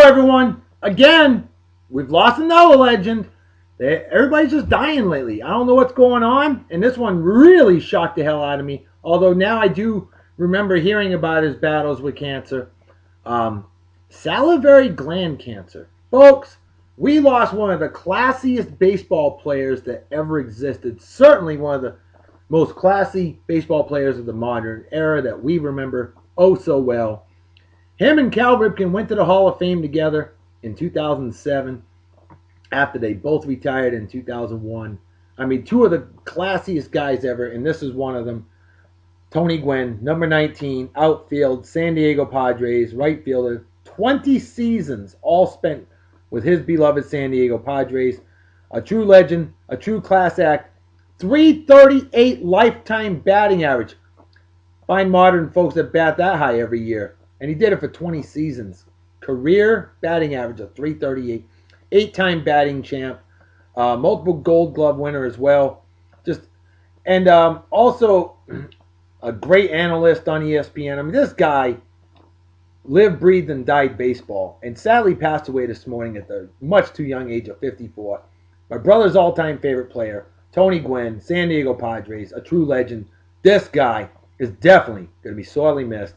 everyone. Again, we've lost another legend. Everybody's just dying lately. I don't know what's going on, and this one really shocked the hell out of me. Although now I do remember hearing about his battles with cancer. Salivary gland cancer. Folks, we lost one of the classiest baseball players that ever existed. Certainly one of the most classy baseball players of the modern era that we remember oh so well. Him and Cal Ripken went to the Hall of Fame together in 2007 after they both retired in 2001. I mean, two of the classiest guys ever, and this is one of them. Tony Gwynn, number 19, outfield, San Diego Padres, right fielder. 20 seasons all spent with his beloved San Diego Padres. A true legend, a true class act. 338 lifetime batting average. Find modern folks that bat that high every year. And he did it for 20 seasons. Career batting average of 338. 8-time batting champ. Multiple Gold Glove winner as well. Also a great analyst on ESPN. I mean, this guy lived, breathed, and died baseball. And sadly passed away this morning at the much too young age of 54. My brother's all-time favorite player, Tony Gwynn, San Diego Padres, a true legend. This guy is definitely going to be sorely missed.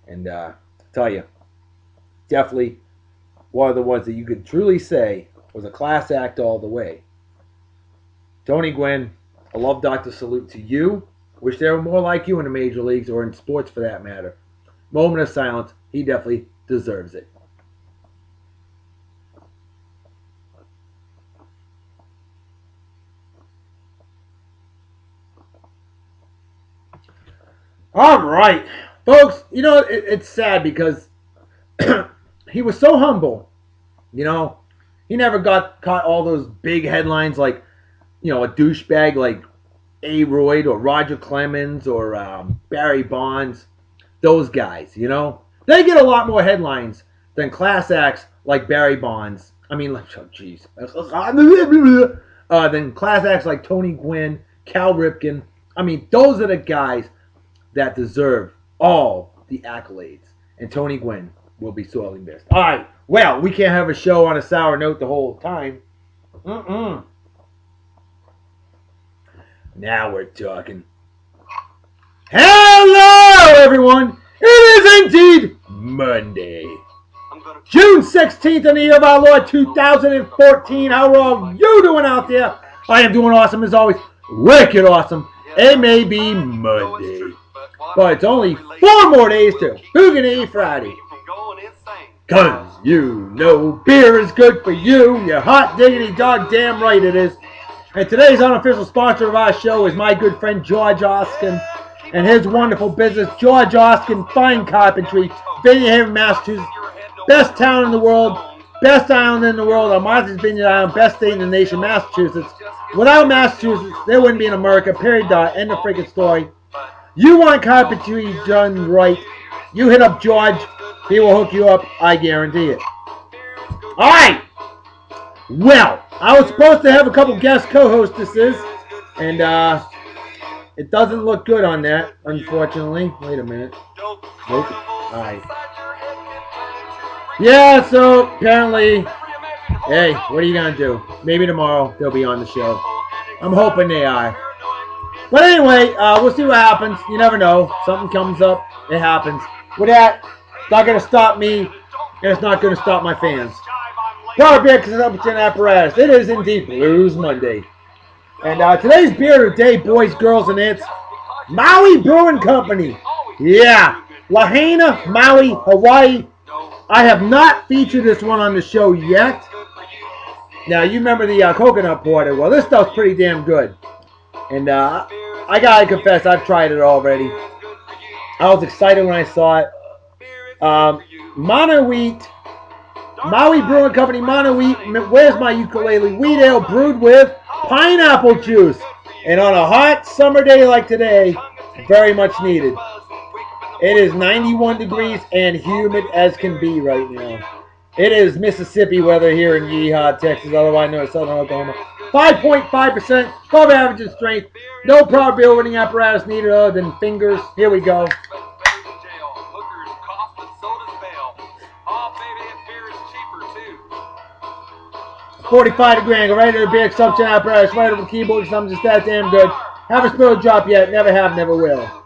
And I tell you, definitely one of the ones that you could truly say was a class act all the way. Tony Gwynn, a love doctor salute to you. Wish there were more like you in the major leagues or in sports for that matter. Moment of silence. He definitely deserves it. All right. Folks, you know, it's sad because he was so humble. You know, he never caught all those big headlines like, you know, a douchebag like A-Royd or Roger Clemens or Barry Bonds. Those guys, you know. They get a lot more headlines than class acts like Barry Bonds. I mean, oh, jeez. Than class acts like Tony Gwynn, Cal Ripken. I mean, those are the guys that deserve all the accolades. And Tony Gwynn will be sorely missed. All right. Well, we can't have a show on a sour note the whole time. Now we're talking. Hello, everyone. It is indeed Monday. June 16th in the year of our Lord 2014. How are all you doing out there? I am doing awesome as always. Wicked awesome. It may be Monday, but it's only 4 more days to Boogie Friday. Cause you know beer is good for you. You hot diggity dog damn right it is. And today's unofficial sponsor of our show is my good friend George Oskin and his wonderful business, George Oskin Fine Carpentry, Vineyard Haven, Massachusetts. Best town in the world, best island in the world on Martha's Vineyard Island, best state in the nation, Massachusetts. Without Massachusetts, there wouldn't be an America, period, dot, end of freaking story. You want carpentry done right, you hit up George, he will hook you up, I guarantee it. Alright, well, I was supposed to have a couple guest co-hostesses, and it doesn't look good on that, unfortunately. Wait a minute. Nope. Alright. Yeah, so apparently, hey, what are you going to do? Maybe tomorrow they'll be on the show. I'm hoping they are. But anyway, we'll see what happens. You never know. Something comes up. It happens. With that, it's not going to stop me, and it's not going to stop my fans. Power Beer Consumption Apparatus. It is indeed Blues Monday. And today's beer of the day, boys, girls, and it's Maui Brewing Company. Yeah, Lahaina, Maui, Hawaii. I have not featured this one on the show yet. Now, you remember the coconut porter. Well, this stuff's pretty damn good. And I gotta confess, I've tried it already. I was excited when I saw it. Mana Wheat, Maui Brewing Company, Mana Wheat. Where's my ukulele? Wheat ale brewed with pineapple juice. And on a hot summer day like today, very much needed. It is 91 degrees and humid as can be right now. It is Mississippi weather here in Yeehaw, Texas, otherwise known as Southern Oklahoma. 5.5%, above average in strength. No proper beer opening apparatus needed other than fingers. Here we go. 45 grand. Go right to the beer consumption apparatus. Right over the keyboard because I'm just that damn good. Haven't spilled a drop yet. Never have, never will.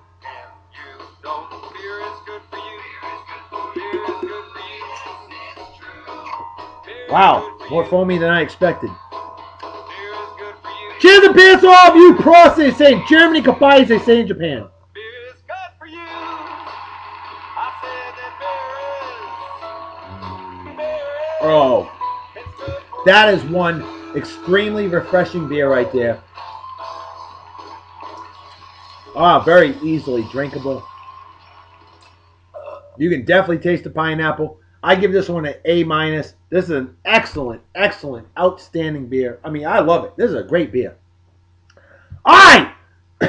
Wow, more foamy than I expected. Cheers and beers to all of you pros, they say in Germany, goodbye, they say in Japan. Oh, that is one extremely refreshing beer right there. Ah, very easily drinkable. You can definitely taste the pineapple. I give this one an A-. This is an excellent, excellent, outstanding beer. I mean, I love it. This is a great beer. All right.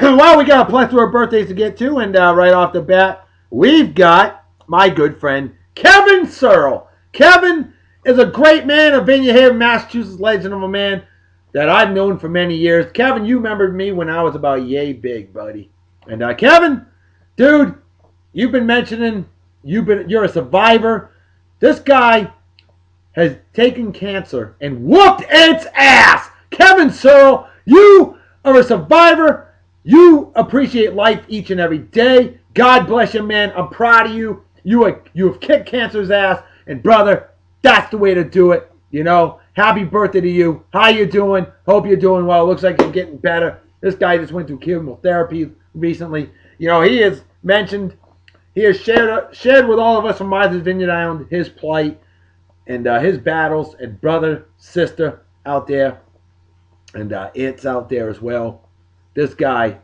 Well, we got a plethora of birthdays to get to, and right off the bat, we've got my good friend, Kevin Searle. Kevin is a great man, a Vineyard Haven, Massachusetts legend of a man that I've known for many years. Kevin, you remembered me when I was about yay big, buddy. And Kevin, dude, you've been mentioning you're a survivor. This guy has taken cancer and whooped its ass. Kevin Searle, you are a survivor. You appreciate life each and every day. God bless you, man. I'm proud of you. You have kicked cancer's ass. And brother, that's the way to do it. You know, happy birthday to you. How you doing? Hope you're doing well. Looks like you're getting better. This guy just went through chemotherapy recently. You know, he has mentioned, he has shared with all of us from Martha's Vineyard Island his plight and his battles, and brother, sister out there, and aunts out there as well. This guy,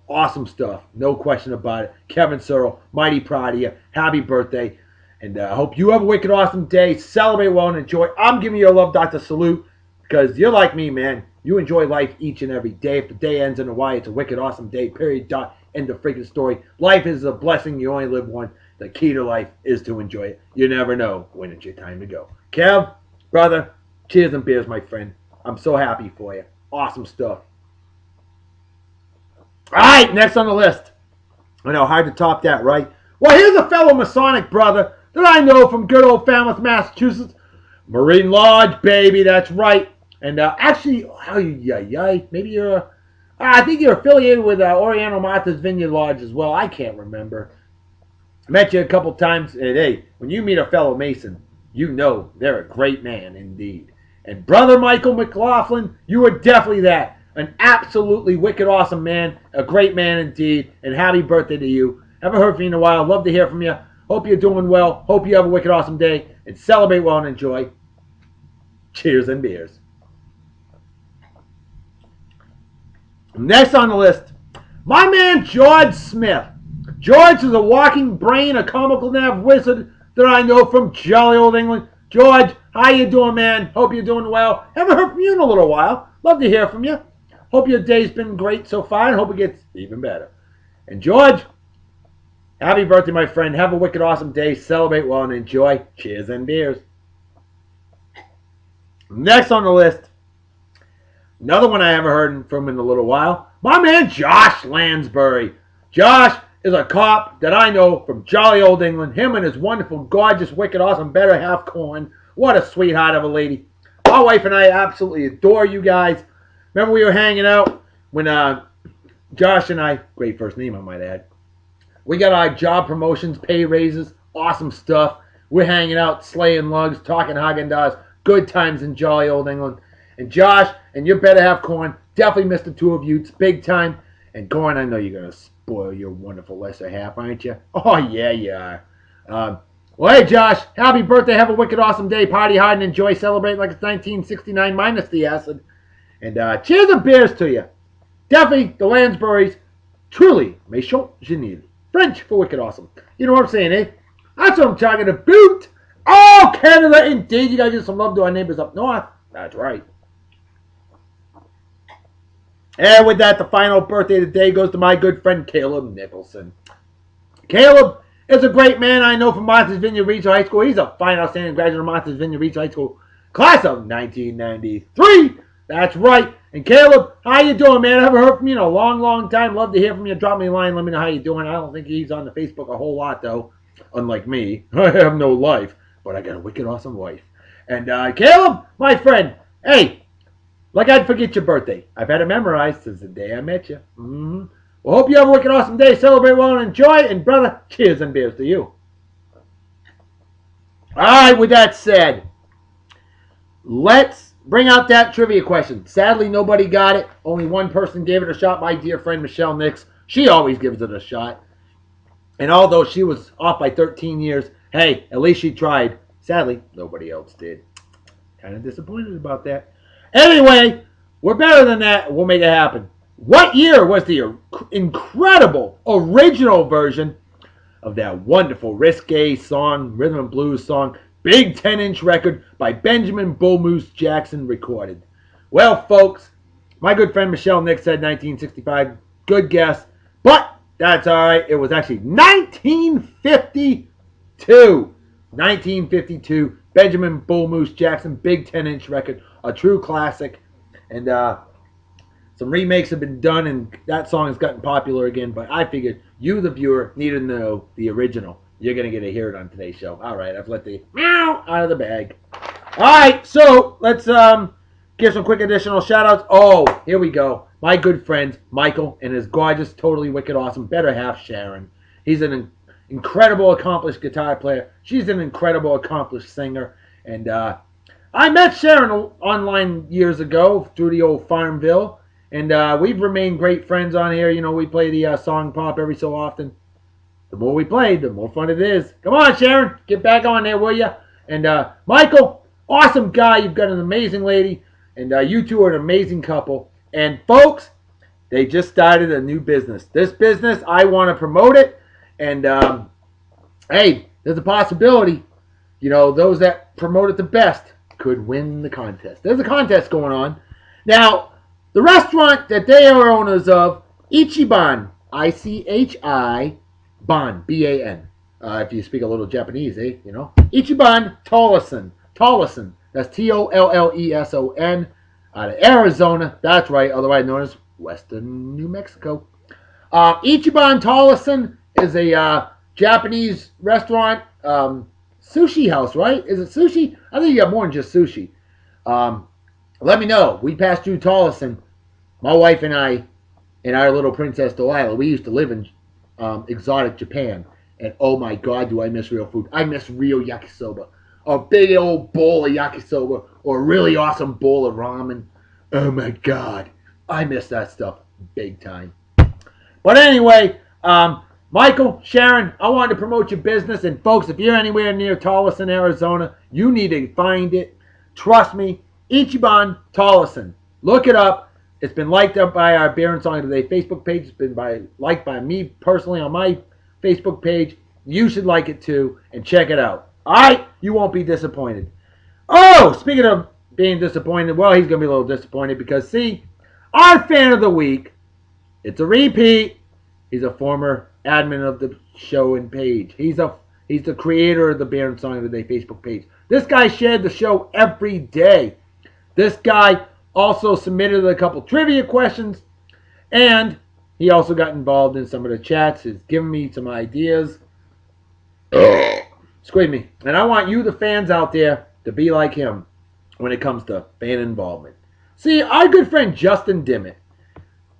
awesome stuff. No question about it. Kevin Searle, mighty proud of you. Happy birthday. And I hope you have a wicked awesome day. Celebrate well and enjoy. I'm giving you a love Dr. Salute because you're like me, man. You enjoy life each and every day. If the day ends in a Y, it's a wicked awesome day. Period. Dot. End of freaking story. Life is a blessing. You only live once. The key to life is to enjoy it. You never know when it's your time to go. Kev, brother, cheers and beers, my friend. I'm so happy for you. Awesome stuff. All right, next on the list. I know, hard to top that, right? Well, here's a fellow Masonic brother that I know from good old Falmouth, Massachusetts. Marine Lodge, baby, that's right. And actually, maybe you're, I think you're affiliated with Oriental Martha's Vineyard Lodge as well. I can't remember. I met you a couple times, and hey, when you meet a fellow Mason, you know they're a great man indeed. And brother Michael McLaughlin, you are definitely that. An absolutely wicked awesome man, a great man indeed, and happy birthday to you. Haven't heard from you in a while. Love to hear from you. Hope you're doing well. Hope you have a wicked awesome day, and celebrate well and enjoy. Cheers and beers. Next on the list, my man George Smith. George is a walking brain, a comical nav wizard that I know from jolly old England. George, how you doing, man? Hope you're doing well. Haven't heard from you in a little while. Love to hear from you. Hope your day's been great so far, and hope it gets even better. And George, happy birthday, my friend. Have a wicked awesome day. Celebrate well and enjoy. Cheers and beers. Next on the list, another one I haven't heard from in a little while, my man Josh Lansbury. Josh is a cop that I know from jolly old England. Him and his wonderful, gorgeous, wicked, awesome, better half Corn. What a sweetheart of a lady. My wife and I absolutely adore you guys. Remember we were hanging out when Josh and I, great first name I might add, we got our job promotions, pay raises, awesome stuff. We're hanging out, slaying lugs, talking Haagen-Dazs, good times in jolly old England. And Josh and your better half Corn, definitely missed the two of you. It's big time. And Corn, I know you're going to spoil your wonderful lesser half, aren't you? Oh, yeah, you are. Well, hey, Josh, happy birthday. Have a wicked awesome day. Party hard and enjoy. Celebrate like it's 1969 minus the acid. And cheers and beers to you. Definitely, the Lansburys, truly, méchant génie. French for wicked awesome. You know what I'm saying, eh? That's what I'm talking about. Oh, Canada, indeed. You guys give some love to our neighbors up north. That's right. And with that, the final birthday of the day goes to my good friend Caleb Nicholson. Caleb is a great man I know from Martha's Vineyard Regional High School. He's a fine, outstanding graduate of Martha's Vineyard Regional High School, class of 1993. That's right. And Caleb, how you doing, man? I haven't heard from you in a long, long time. Love to hear from you. Drop me a line. Let me know how you're doing. I don't think he's on the Facebook a whole lot, though. Unlike me. I have no life, but I got a wicked awesome wife. And Caleb, my friend, hey, like I'd forget your birthday. I've had it memorized since the day I met you. Mm-hmm. Well, hope you have a wicked awesome day. Celebrate well and enjoy. And brother, cheers and beers to you. All right, with that said, let's bring out that trivia question. Sadly, nobody got it. Only one person gave it a shot. My dear friend, Michelle Nix. She always gives it a shot. And although she was off by 13 years, hey, at least she tried. Sadly, nobody else did. Kind of disappointed about that. Anyway, we're better than that. We'll make it happen. What year was the incredible original version of that wonderful risque song, rhythm and blues song, big 10-inch record by Benjamin Bull Moose Jackson recorded? Well, folks, my good friend Michelle Nix said 1965. Good guess. But that's all right. It was actually 1952. 1952. Benjamin Bull Moose Jackson, big 10-inch record. A true classic. And some remakes have been done, and that song has gotten popular again. But I figured you, the viewer, need to know the original. You're going to get to hear it on today's show. All right, I've let the meow out of the bag. All right, so let's give some quick additional shout-outs. Oh, here we go. My good friends, Michael, and his gorgeous, totally wicked, awesome, better half, Sharon. He's an incredible, accomplished guitar player. She's an incredible, accomplished singer. And I met Sharon online years ago through the old Farmville. And we've remained great friends on here. You know, we play the song pop every so often. The more we play, the more fun it is. Come on, Sharon. Get back on there, will you? And Michael, awesome guy. You've got an amazing lady. And you two are an amazing couple. And folks, they just started a new business. This business, I want to promote it. And hey, there's a possibility. You know, those that promote it the best could win the contest. There's a contest going on. Now, the restaurant that they are owners of, Ichiban, I-C-H-I, Ban, B-A-N. If you speak a little Japanese, you know. Ichiban Tolleson. That's T-O-L-L-E-S-O-N. Out of Arizona. That's right, otherwise known as Western New Mexico. Ichiban Tolleson is a Japanese restaurant, sushi house, right? Is it sushi? I think you got more than just sushi. Let me know. We passed through Tolleson. My wife and I, and our little princess Delilah, we used to live in exotic Japan. And oh my God, do I miss real food. I miss real yakisoba. A big old bowl of yakisoba or a really awesome bowl of ramen. Oh my God. I miss that stuff big time. But anyway, Michael, Sharon, I wanted to promote your business. And folks, if you're anywhere near Tolleson, Arizona, you need to find it. Trust me, Ichiban Tolleson. Look it up. It's been liked up by our Beer and Song Today Facebook page. It's been liked by me personally on my Facebook page. You should like it too and check it out. All right? You won't be disappointed. Oh, speaking of being disappointed, well, he's going to be a little disappointed because, see, our fan of the week, it's a repeat. He's a former admin of the show and page. He's the creator of the Beer and Song of the Day Facebook page. This guy shared the show every day. This guy also submitted a couple trivia questions, and he also got involved in some of the chats. He's given me some ideas. Excuse me. And I want you, the fans out there, to be like him when it comes to fan involvement. See, our good friend Justin Dimmitt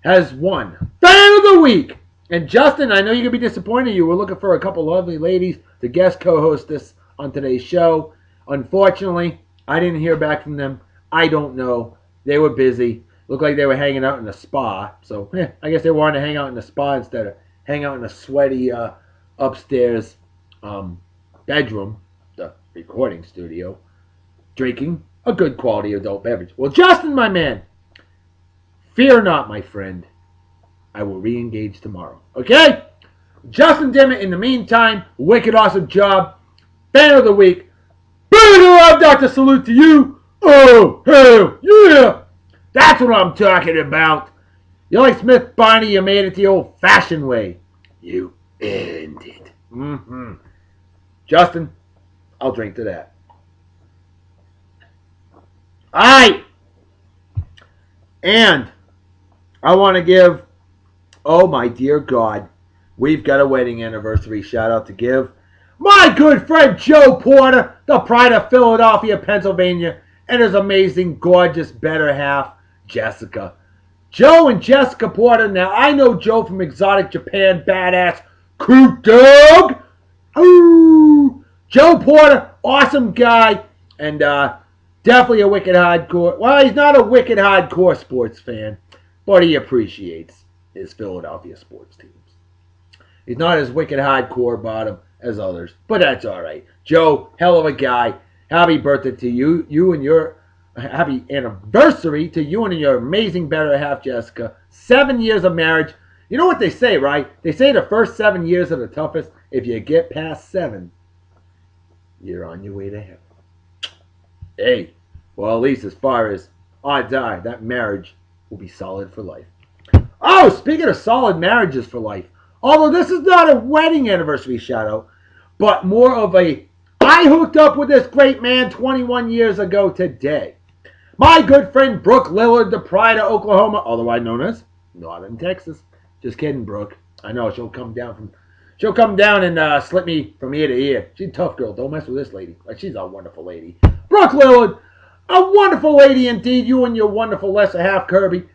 has won Fan of the Week. And Justin, I know you're going to be disappointed. You were looking for a couple lovely ladies to guest co-host this on today's show. Unfortunately, I didn't hear back from them. I don't know. They were busy. Looked like they were hanging out in a spa. So, I guess they wanted to hang out in the spa instead of hang out in a sweaty upstairs bedroom, the recording studio, drinking a good quality adult beverage. Well, Justin, my man, fear not, my friend. I will re-engage tomorrow. Okay? Justin Dimmitt, in the meantime, wicked awesome job. Fan of the week. Booty Dr. Salute to you. Oh, hell, yeah. That's what I'm talking about. You like Smith Barney, you made it the old-fashioned way. You earned it. Mm-hmm. Justin, I'll drink to that. All right. And I want to give, oh my dear God, we've got a wedding anniversary shout out to give. My good friend Joe Porter, the pride of Philadelphia, Pennsylvania, and his amazing, gorgeous better half, Jessica. Joe and Jessica Porter. Now, I know Joe from Exotic Japan, badass, Coop Dog. Ooh. Joe Porter, awesome guy, and definitely a wicked hardcore. Well, he's not a wicked hardcore sports fan, but he appreciates his Philadelphia sports teams. He's not as wicked hardcore about him as others, but that's all right. Joe, hell of a guy. Happy birthday to you. Happy anniversary to you and your amazing better half, Jessica. 7 years of marriage. You know what they say, right? They say the first 7 years are the toughest. If you get past 7, you're on your way to heaven. Hey, well, at least as far as odds are, that marriage will be solid for life. Oh, speaking of solid marriages for life, although this is not a wedding anniversary shout out, but more of a I hooked up with this great man 21 years ago today. My good friend Brooke Lillard, the pride of Oklahoma, otherwise known as Northern Texas. Just kidding, Brooke. I know she'll come down and slip me from ear to ear. She's a tough girl. Don't mess with this lady. She's a wonderful lady. Brooke Lillard, a wonderful lady indeed. You and your wonderful lesser half, Kirby.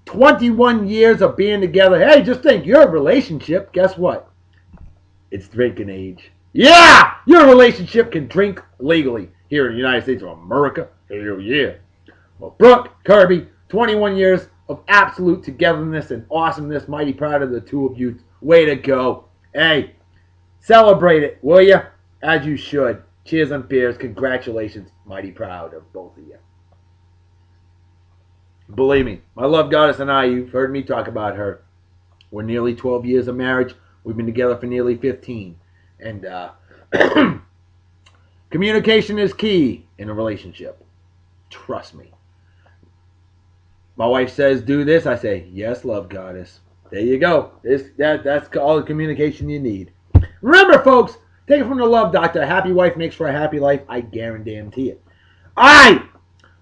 21 years of being together. Hey, just think, your relationship, guess what? It's drinking age. Yeah! Your relationship can drink legally here in the United States of America. Hell yeah. Well, Brooke, Kirby, 21 years of absolute togetherness and awesomeness. Mighty proud of the two of you. Way to go. Hey, celebrate it, will you? As you should. Cheers and beers. Congratulations. Mighty proud of both of you. Believe me, my love goddess and I, you've heard me talk about her. We're nearly 12 years of marriage. We've been together for nearly 15. And communication is key in a relationship. Trust me. My wife says, do this. I say, yes, love goddess. There you go. That's all the communication you need. Remember, folks, take it from the love doctor. A happy wife makes for a happy life. I guarantee it. All right.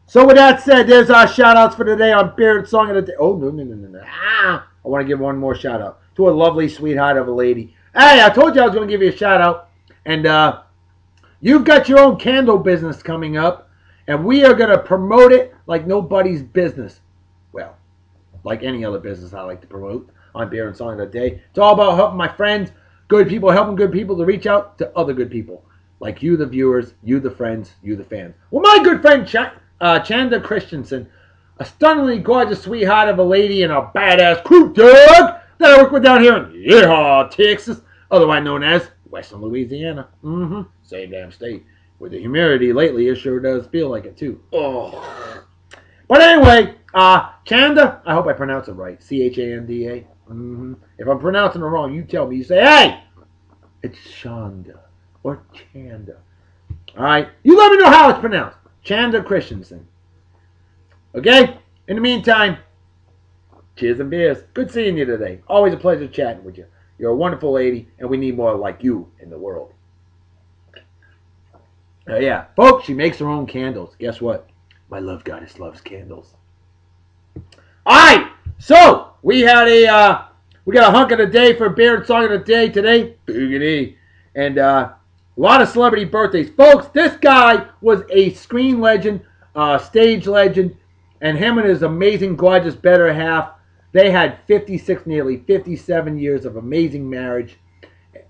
So with that said, there's our shout-outs for today on Beard Song of the Day. Oh, no. I want to give one more shout-out to a lovely sweetheart of a lady. Hey, I told you I was going to give you a shout-out. And you've got your own candle business coming up. And we are going to promote it like nobody's business. Well, like any other business I like to promote on Beer and Song of the Day. It's all about helping my friends, good people, helping good people to reach out to other good people. Like you, the viewers, you, the friends, you, the fans. Well, my good friend Chanda Christensen, a stunningly gorgeous sweetheart of a lady and a badass crew dog that I work with down here in Yeehaw, Texas, otherwise known as Western Louisiana. Same damn state. With the humidity lately, it sure does feel like it too. Oh. But anyway, Chanda, I hope I pronounce it right. Chanda. If I'm pronouncing it wrong, you tell me. You say, hey, it's Chanda or Chanda. All right, you let me know how it's pronounced. Chanda Christensen. Okay? In the meantime, cheers and beers. Good seeing you today. Always a pleasure chatting with you. You're a wonderful lady, and we need more like you in the world. Yeah, folks, she makes her own candles. Guess what? My love goddess loves candles. All right, so we got a hunk of the day for Beard Song of the Day today. Boogity. And a lot of celebrity birthdays. Folks, this guy was a screen legend, stage legend, and him and his amazing, gorgeous better half, they had 56, nearly 57 years of amazing marriage,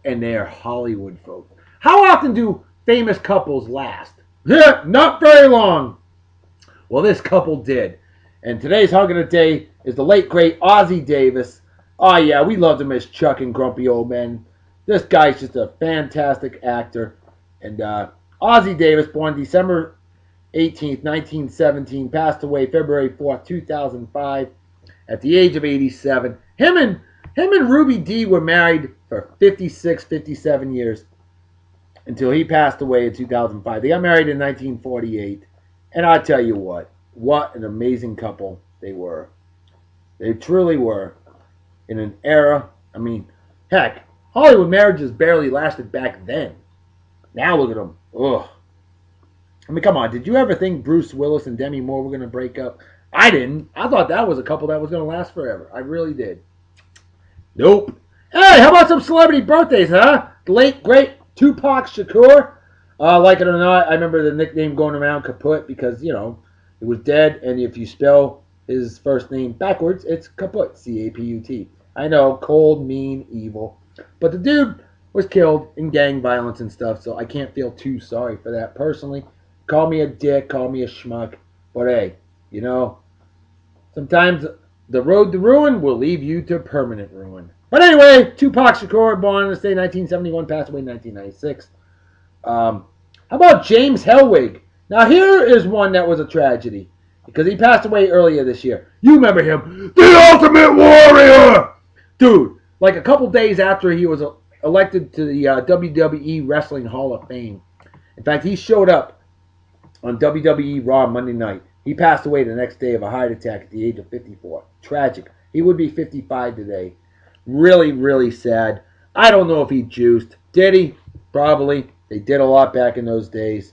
and they are Hollywood folks. How often do famous couples last? Not very long. Well, this couple did. And today's hunk of the day is the late, great Ozzie Davis. Oh, yeah, we loved him as Chuck and Grumpy Old Men. This guy's just a fantastic actor. And Ozzie Davis, born December 18th, 1917, passed away February 4th, 2005, at the age of 87. Him and Ruby Dee were married for 56, 57 years until he passed away in 2005. They got married in 1948. And I tell you what an amazing couple they were. They truly were. In an era, I mean, heck, Hollywood marriages barely lasted back then. Now look at them. Ugh. I mean, come on. Did you ever think Bruce Willis and Demi Moore were going to break up? I didn't. I thought that was a couple that was going to last forever. I really did. Nope. Hey, how about some celebrity birthdays, huh? The late, great Tupac Shakur. Like it or not, I remember the nickname going around Kaput because, you know, it was dead. And if you spell his first name backwards, it's Kaput. C-A-P-U-T. I know, cold, mean, evil. But the dude was killed in gang violence and stuff, so I can't feel too sorry for that personally. Call me a dick, call me a schmuck. But hey, you know, sometimes the road to ruin will lead you to permanent ruin. But anyway, Tupac Shakur, born in the state 1971, passed away in 1996. How about James Hellwig? Now here is one that was a tragedy because he passed away earlier this year. You remember him, the Ultimate Warrior! Dude, like a couple days after he was elected to the WWE Wrestling Hall of Fame. In fact, he showed up on WWE Raw Monday night. He passed away the next day of a heart attack at the age of 54. Tragic. He would be 55 today. Really, really sad. I don't know if he juiced. Did he? Probably. They did a lot back in those days.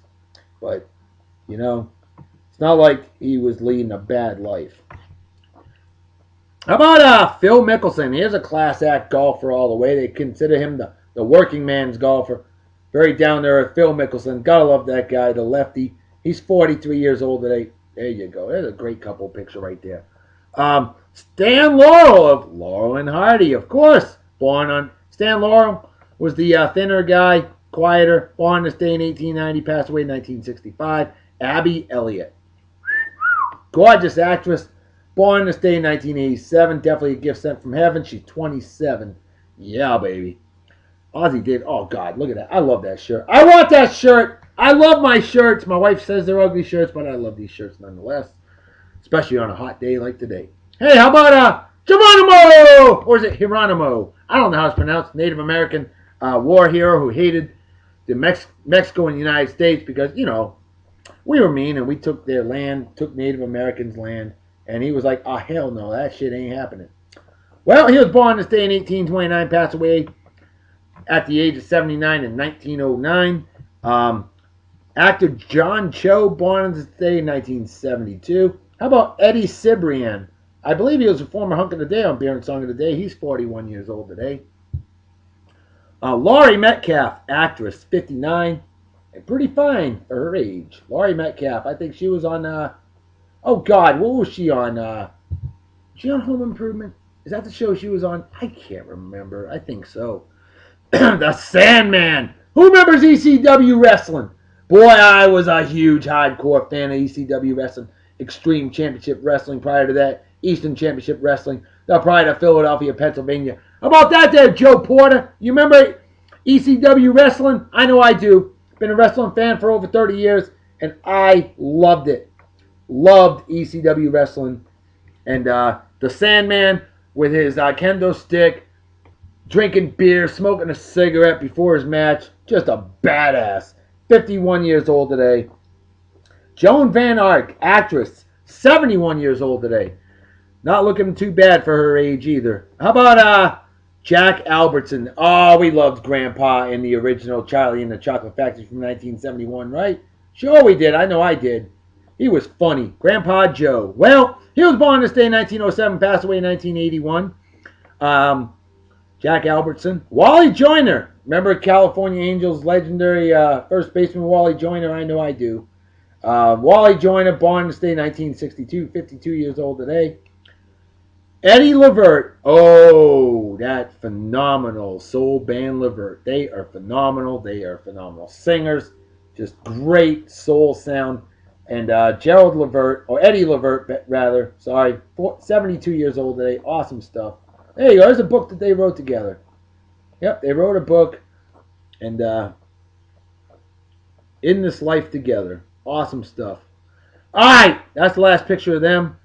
But, you know, it's not like he was leading a bad life. How about Phil Mickelson? Here's a class act golfer all the way. They consider him the working man's golfer. Very down to earth. Phil Mickelson. Gotta love that guy, the lefty. He's 43 years old today. There you go. There's a great couple picture right there. Stan Laurel of Laurel and Hardy, of course. Stan Laurel was the thinner guy, quieter. Born this day in 1890, passed away in 1965. Abby Elliott. Gorgeous actress. Born this day in 1987. Definitely a gift sent from heaven. She's 27. Yeah, baby. Ozzy did. Oh, God. Look at that. I love that shirt. I want that shirt. I love my shirts. My wife says they're ugly shirts, but I love these shirts nonetheless. Especially on a hot day like today. Hey, how about Geronimo? Or is it Hieronimo? I don't know how it's pronounced. Native American war hero who hated the Mexico and the United States because, you know, we were mean and we took their land, took Native Americans' land. And he was like, oh, hell no, that shit ain't happening. Well, he was born this day in 1829, passed away at the age of 79 in 1909. Actor John Cho, born this day in 1972. How about Eddie Cibrian? I believe he was a former hunk of the day on Beer and Song of the Day. He's 41 years old today. Laurie Metcalf, actress, 59. And pretty fine for her age. Laurie Metcalf, I think she was on... oh, God, what was she on? Was she on Home Improvement? Is that the show she was on? I can't remember. I think so. The Sandman. Who remembers ECW wrestling? Boy, I was a huge hardcore fan of ECW wrestling. Extreme Championship Wrestling prior to that. Eastern Championship Wrestling. The Pride of Philadelphia, Pennsylvania. How about that there, Joe Porter? You remember ECW wrestling? I know I do. Been a wrestling fan for over 30 years, and I loved it. Loved ECW wrestling. And the Sandman with his kendo stick, drinking beer, smoking a cigarette before his match. Just a badass. 51 years old today. Joan Van Ark, actress, 71 years old today. Not looking too bad for her age either. How about Jack Albertson? Oh, we loved Grandpa in the original Charlie and the Chocolate Factory from 1971, right? Sure we did. I know I did. He was funny. Grandpa Joe. Well, he was born this day in 1907, passed away in 1981. Jack Albertson. Wally Joyner. Remember California Angels legendary first baseman Wally Joyner? I know I do. Wally Joyner, born this day in 1962, 52 years old today. Eddie Levert. Oh, that phenomenal soul band Levert. They are phenomenal. They are phenomenal singers. Just great soul sound. And Gerald Levert, or Eddie Levert, rather, sorry, 72 years old today. Awesome stuff. There you go. There's a book that they wrote together. Yep, they wrote a book. And In This Life Together. Awesome stuff. All right, that's the last picture of them.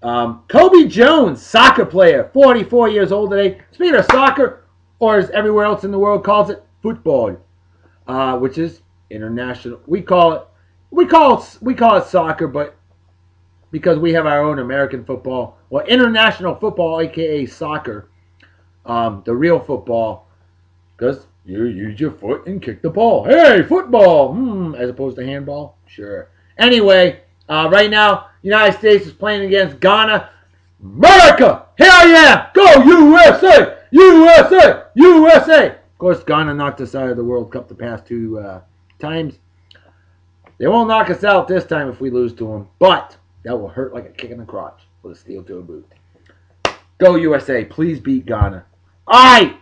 Kobe Jones, soccer player, 44 years old today. Speaking of soccer, or as everywhere else in the world calls it, football, which is international. We call it soccer, but because we have our own American football, or international football, aka soccer, the real football, because you use your foot and kick the ball. Hey, football, as opposed to handball. Sure. Anyway, right now, United States is playing against Ghana. America, hell yeah, go USA, USA, USA. Of course, Ghana knocked us out of the World Cup the past two times. They won't knock us out this time if we lose to them, but that will hurt like a kick in the crotch with a steel-toe boot. Go USA. Please beat Ghana. All right.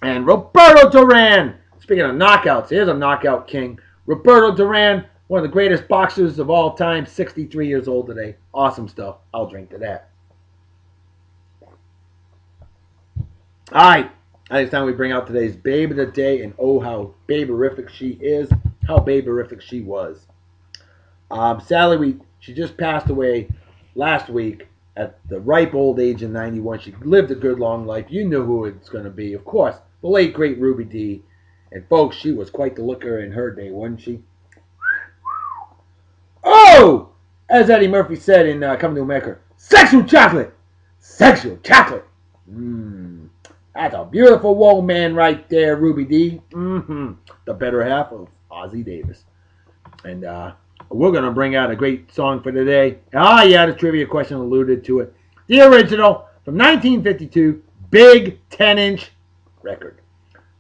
And Roberto Duran. Speaking of knockouts, here's a knockout king. Roberto Duran, one of the greatest boxers of all time, 63 years old today. Awesome stuff. I'll drink to that. All right. I think it's time we bring out today's Babe of the Day, and oh, how babe-erific she is. How babe-erific she was. Sadly, she just passed away last week at the ripe old age of 91. She lived a good long life. You knew who it's going to be. Of course, the late, great Ruby Dee. And folks, she was quite the looker in her day, wasn't she? Oh! As Eddie Murphy said in Coming to America, sexual chocolate! Sexual chocolate! That's a beautiful woman right there, Ruby Dee. The better half of Ozzie Davis. And we're going to bring out a great song for today. Yeah, the trivia question alluded to it. The original from 1952, big 10-inch record.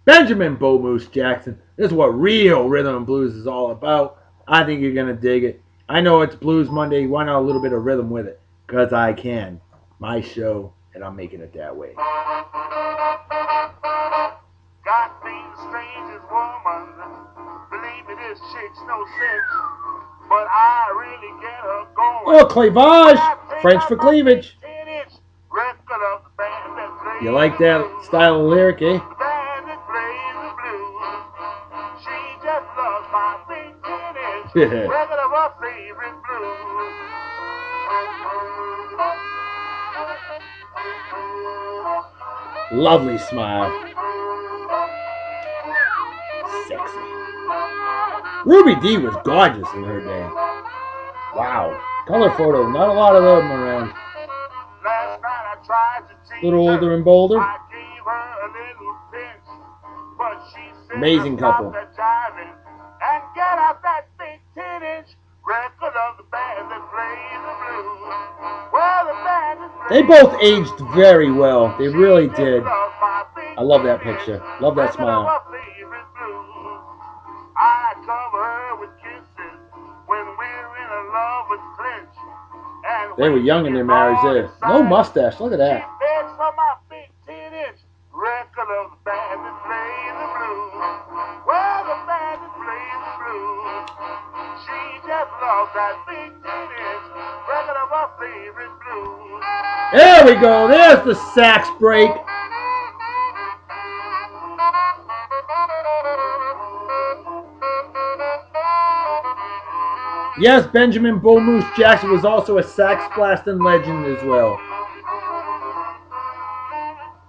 Benjamin Bo Moose Jackson. This is what real rhythm and blues is all about. I think you're going to dig it. I know it's Blues Monday. Why not a little bit of rhythm with it? Because I can. My show, and I'm making it that way. God being strange as woman. Believe me, this chick's no sense. But I really get her going. Oh, cleavage. French for cleavage. You like that style of lyric, eh? She just loves my big 10-inch record of her favorite blues. Lovely smile. Sexy. Ruby Dee was gorgeous in her day. Wow. Color photo. Not a lot of them around. Last night I tried to tease A little older and bolder. I gave her a little pinch, but she said Amazing couple. Stop that jiving and get out that big 10-inch record of the band that plays the blues. Well, the band that plays They both aged very well. They really did. I love that picture. Love that smile. I cover her with kisses when we're in a lovers' clinch. And They were young in their marriage there. No mustache. Look at that. she begs for my big 10-inch record of the band that plays the blues. Well, the band that plays the blues. She just loves that big 10-inch record of her favorite blues. There we go. There's the sax break. Yes, Benjamin Bull Moose Jackson was also a sax blasting legend as well.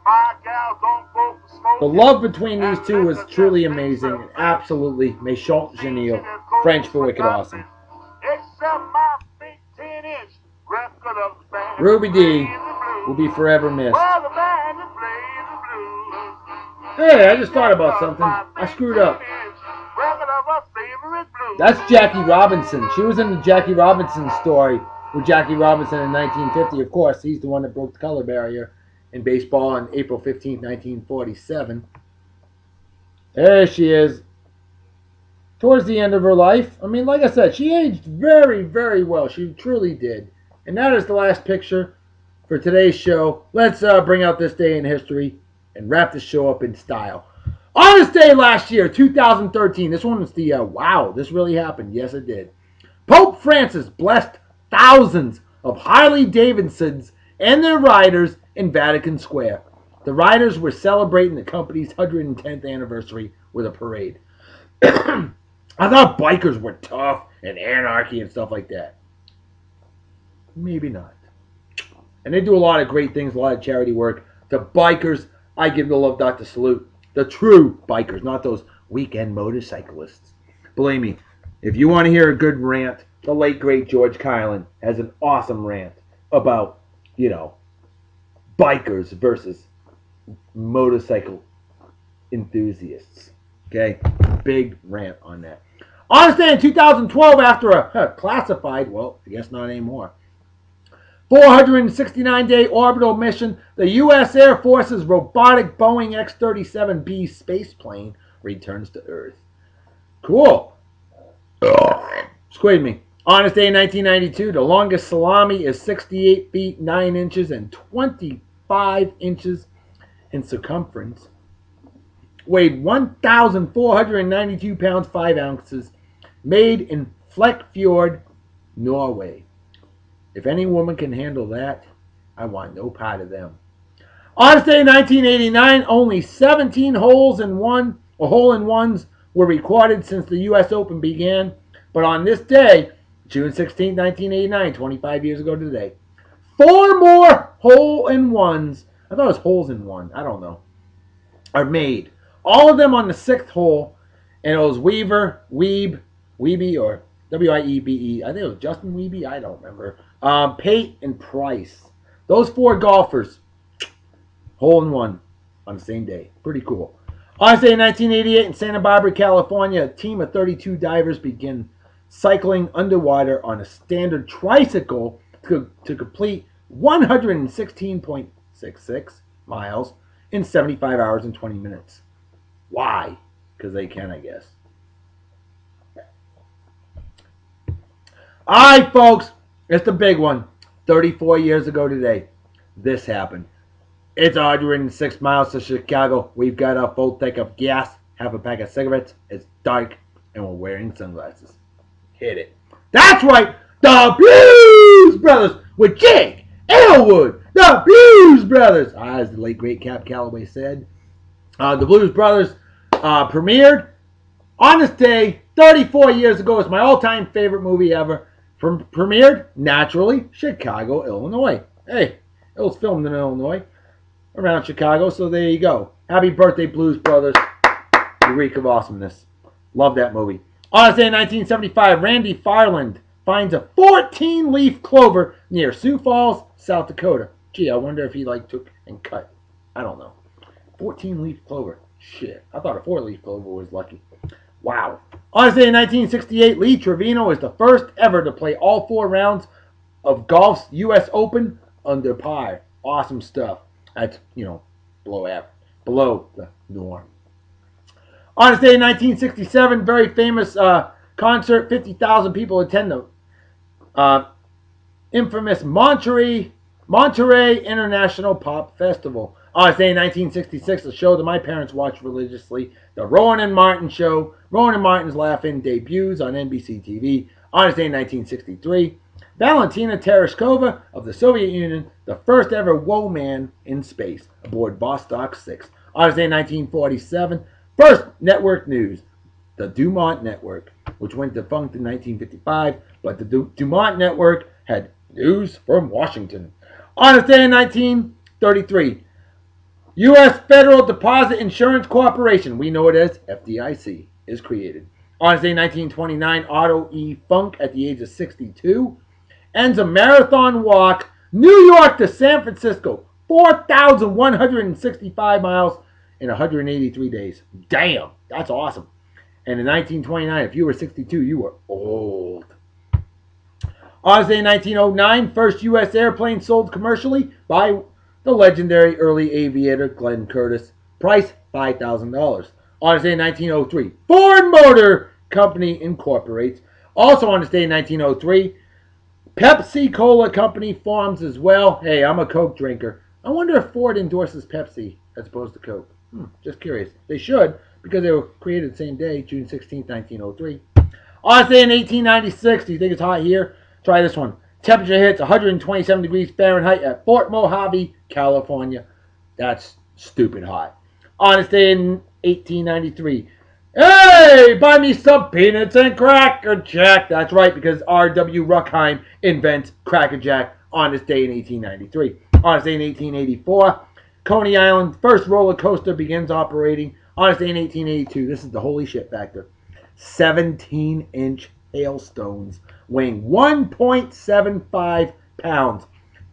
My gal don't go for smoke. The love between these two was truly amazing and absolutely méchant genial. French for wicked awesome. Except my big 10-inch record of the band Ruby that Dee plays the blues. will be forever missed. Well, the band that plays the blues. Hey, I just thought about something. I screwed up. Record of her favorite blues. That's Jackie Robinson. She was in the Jackie Robinson story with Jackie Robinson in 1950. Of course, he's the one that broke the color barrier in baseball on April 15, 1947. There she is. Towards the end of her life. I mean, like I said, she aged very, very well. She truly did. And that is the last picture for today's show. Let's bring out this day in history and wrap the show up in style. On this day last year, 2013, this one was the, wow, this really happened. Yes, it did. Pope Francis blessed thousands of Harley Davidsons and their riders in Vatican Square. The riders were celebrating the company's 110th anniversary with a parade. I thought bikers were tough and anarchy and stuff like that. Maybe not. And they do a lot of great things, a lot of charity work. The bikers, I give the love Dr. Salute. The true bikers, not those weekend motorcyclists. Believe me, if you want to hear a good rant, the late, great George Kylan has an awesome rant about, bikers versus motorcycle enthusiasts. Okay? Big rant on that. On this day in 2012, after a classified, well, I guess not anymore, 469-day orbital mission. The U.S. Air Force's robotic Boeing X-37B space plane returns to Earth. Cool. Excuse me. On this day in 1992, the longest salami is 68 feet 9 inches and 25 inches in circumference. Weighed 1,492 pounds 5 ounces. Made in Flekkfjord, Norway. If any woman can handle that, I want no part of them. On this day in 1989, only 17 hole-in-ones were recorded since the U.S. Open began. But on this day, June 16, 1989, 25 years ago today, 4 more hole-in-ones, I thought it was holes-in-one, I don't know, are made. All of them on the 6th hole, and it was Weebe, or W-I-E-B-E. I think it was Justin Weebe, I don't remember. Pate and Price. Those 4 golfers, hole-in-one on the same day. Pretty cool. On this day in 1988 in Santa Barbara, California, a team of 32 divers begin cycling underwater on a standard tricycle to complete 116.66 miles in 75 hours and 20 minutes. Why? Because they can, I guess. Alright, folks, it's the big one. 34 years ago today, this happened. It's 106 miles to Chicago. We've got a full tank of gas, half a pack of cigarettes. It's dark, and we're wearing sunglasses. Hit it. That's right, the Blues Brothers with Jake Elwood. The Blues Brothers, as the late great Cap Calloway said. The Blues Brothers premiered on this day 34 years ago. It's my all-time favorite movie ever. Premiered, naturally, Chicago, Illinois. Hey, it was filmed in Illinois, around Chicago, so there you go. Happy birthday, Blues Brothers. You reek of awesomeness. Love that movie. On this day in 1975, Randy Farland finds a 14-leaf clover near Sioux Falls, South Dakota. Gee, I wonder if he took and cut. I don't know. 14-leaf clover. Shit. I thought a 4-leaf clover was lucky. Wow. On this day in 1968, Lee Trevino is the first ever to play all 4 rounds of golf's U.S. Open under par. Awesome stuff. That's, below the norm. On this day in 1967, very famous concert. 50,000 people attend the infamous Monterey International Pop Festival. On this day in 1966, a show that my parents watched religiously, The Rowan and Martin Show. Rowan and Martin's Laughing debuts on NBC TV. On this day in 1963, Valentina Tereshkova of the Soviet Union, the first ever woman in space, aboard Vostok 6. On this day in 1947, first network news, the Dumont Network, which went defunct in 1955, but the Dumont Network had news from Washington. On this day in 1933, U.S. Federal Deposit Insurance Corporation, we know it as FDIC, is created. On this day in 1929, Otto E. Funk, at the age of 62, ends a marathon walk, New York to San Francisco, 4,165 miles in 183 days. Damn, that's awesome. And in 1929, if you were 62, you were old. On this day in 1909, first U.S. airplane sold commercially by the legendary early aviator Glenn Curtiss. Price, $5,000. On this day in 1903, Ford Motor Company incorporates. Also on this day in 1903, Pepsi Cola Company forms as well. Hey, I'm a Coke drinker. I wonder if Ford endorses Pepsi as opposed to Coke. Just curious. They should, because they were created the same day, June 16, 1903. On this day in 1896, do you think it's hot here? Try this one. Temperature hits 127 degrees Fahrenheit at Fort Mojave, California. That's stupid hot. On this day in 1893, hey, buy me some peanuts and Cracker Jack. That's right, because R.W. Ruckheim invents Cracker Jack on this day in 1893. On this day in 1884, Coney Island, first roller coaster begins operating. On this day in 1882, this is the holy shit factor. 17-inch hailstones weighing 1.75 pounds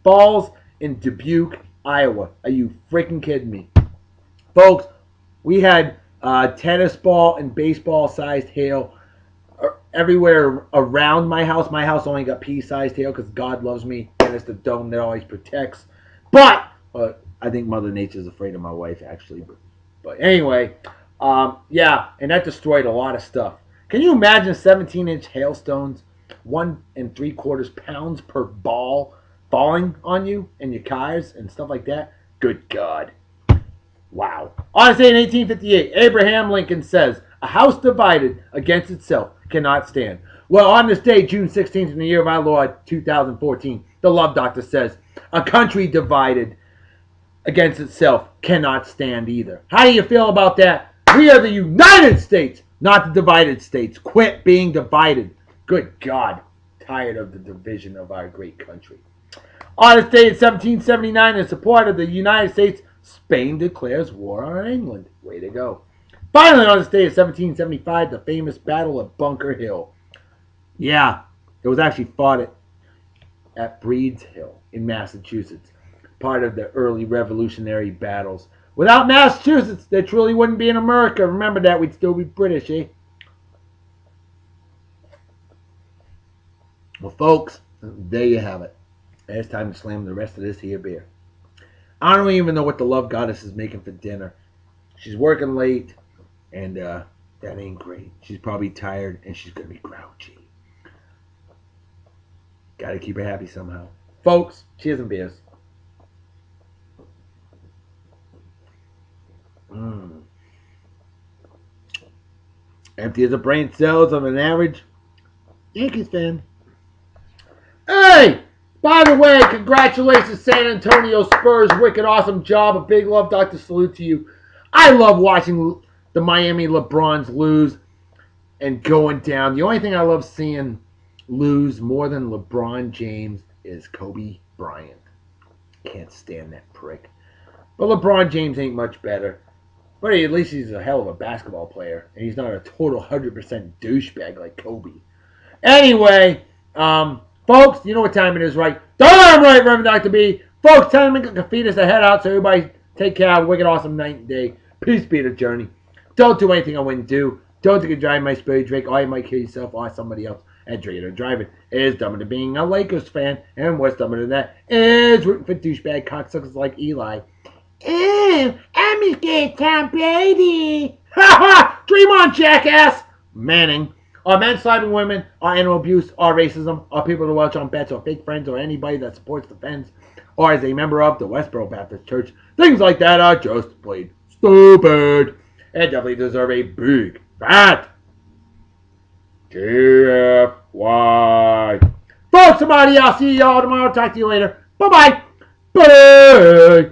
falls in Dubuque, Iowa. Are you freaking kidding me? Folks, we had tennis ball and baseball sized hail everywhere around my house. My house only got pea sized hail because God loves me. it's the dome that always protects. But I think Mother Nature's afraid of my wife, actually. But anyway, yeah, and that destroyed a lot of stuff. Can you imagine 17-inch hailstones, 1 3/4 pounds per ball, falling on you and your cars and stuff like that? Good God. Wow. On this day in 1858, Abraham Lincoln says, "A house divided against itself cannot stand." Well, on this day, June 16th, in the year of our Lord 2014, the Love Doctor says, "A country divided against itself cannot stand either." How do you feel about that? We are the United States, not the divided states. Quit being divided. Good God. Tired of the division of our great country. On this day in 1779, in support of the United States, Spain declares war on England. Way to go. Finally, on this day in 1775, the famous Battle of Bunker Hill. Yeah, it was actually fought at Breed's Hill in Massachusetts. Part of the early revolutionary battles. Without Massachusetts, there truly wouldn't be an America. Remember that, we'd still be British, eh? Well, folks, there you have it. It's time to slam the rest of this here beer. I don't even know what the love goddess is making for dinner. She's working late, and that ain't great. She's probably tired, and she's going to be grouchy. Got to keep her happy somehow. Folks, cheers and beers. Empty as the brain cells of an average Yankees fan. Hey! By the way, congratulations, San Antonio Spurs. Wicked awesome job. A big love, Dr. Salute to you. I love watching the Miami LeBrons lose and going down. The only thing I love seeing lose more than LeBron James is Kobe Bryant. Can't stand that prick. But LeBron James ain't much better. But at least he's a hell of a basketball player. And he's not a total 100% douchebag like Kobe. Anyway, folks, you know what time it is, right? Darn right, Reverend Dr. B. Folks, time to feed us a head out, so everybody take care. Have a wicked awesome night and day. Peace be the journey. Don't do anything I wouldn't do. Don't take a drive my spirit drink, or you might kill yourself or somebody else. And drinking or driving is dumber than being a Lakers fan. And what's dumber than that is rooting for douchebag cocksuckers like Eli. Ew, I'm scared Tom Brady. Ha ha! Dream on, jackass! Manning. Or men slapping women, or animal abuse, or racism, or people to watch on bets, or fake friends, or anybody that supports the fence, or as a member of the Westboro Baptist Church. Things like that are just plain stupid. And definitely deserve a big, fat TFY. Folks, somebody, I'll see y'all tomorrow. Talk to you later. Bye-bye. Bye.